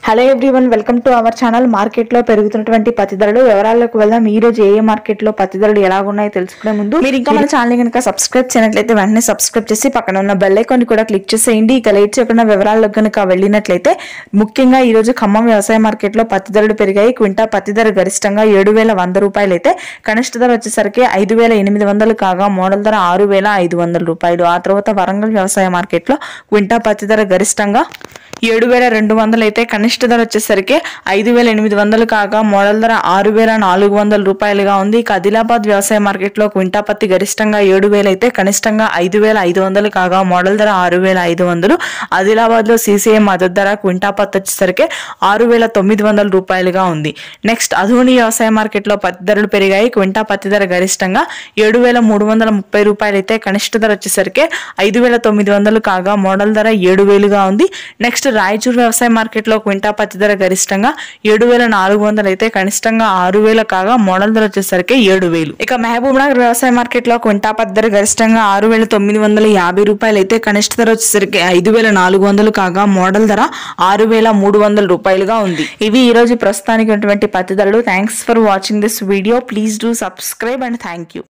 Hello everyone, welcome to our channel. Market లో పెరుగుతున్నటువంటి పత్తి ధరలు వివరాల్లోకి వెళ్దాం. ఈ రోజు ఏ మార్కెట్ లో పత్తి ధరలు ఎలా ఉన్నాయో తెలుసుకునే ముందు మీరు ఇంకా మన ఛానల్ కనుక సబ్స్క్రైబ్ చేయనట్లయితే వెంటనే సబ్స్క్రైబ్ చేసి పక్కన ఉన్న బెల్ ఐకాన్ కూడా క్లిక్ చేసేయండి. ఇక లేట్ చేయకుండా వివరాల్లోకి కనుక వెళ్ళినట్లయితే ముఖ్యంగా ఈ రోజు ఖమ్మం వ్యవసాయ మార్కెట్ లో పత్తి ధరలు పెరిగాయి. క్వింటా పత్తి ధర గరిష్టంగా 7,100 రూపాయలు అయితే కనిష్ట ధర వచ్చేసరికి 5,800 కాగా మోడల్ ధర 6,500 రూపాయలు. ఆ తర్వాత వరంగల్ వ్యవసాయ మార్కెట్ లో క్వింటా పత్తి ధర గరిష్టంగా 7,200 అయితే కనిష్ట ధర వచ్చేసరికి 5,800 కాగా మోడల్ ధర 6,400 రూపాయలుగా ఉంది. ఇక ఆదిలాబాద్ వ్యవసాయ మార్కెట్ లో క్వింటా పత్తి గరిష్టంగా 7,000 అయితే కనిష్టంగా 5,500 కాగా మోడల్ ధర 6,500. ఆదిలాబాద్ లో CCI మద్దతు ధర క్వింటా పత్తి వచ్చేసరికి 6,900 రూపాయలుగా ఉంది. నెక్స్ట్ అధోని వ్యవసాయ మార్కెట్ లో పత్తి ధరలు పెరిగాయి. క్వింటా పత్తి ధర గరిష్టంగా 7,330 రూపాయలు అయితే కనిష్ట ధర వచ్చేసరికి 5,900 కాగా మోడల్ ధర 7,000గా ఉంది. నెక్స్ట్ రాయచూర్ వ్యవసాయ మార్కెట్ లో క్వింటా పత్తి ధర గరిష్టంగా 7,400 అయితే కనిష్టంగా 6,000 కాగా మోడల్ ధర వచ్చేసరికి 7,000. ఇక మహబూబ్ నగర్ వ్యవసాయ మార్కెట్ లో క్వింటా పత్తి ధర గరిష్టంగా 6,950 రూపాయలు అయితే కనిష్ట ధర వచ్చేసరికి 5,400 కాగా మోడల్ ధర 6,300 రూపాయలుగా ఉంది. ఇవి ఈ రోజు ప్రస్తుతానికి ఉన్నటువంటి పత్తి ధరలు. Thanks for watching this video. Please do subscribe and thank you.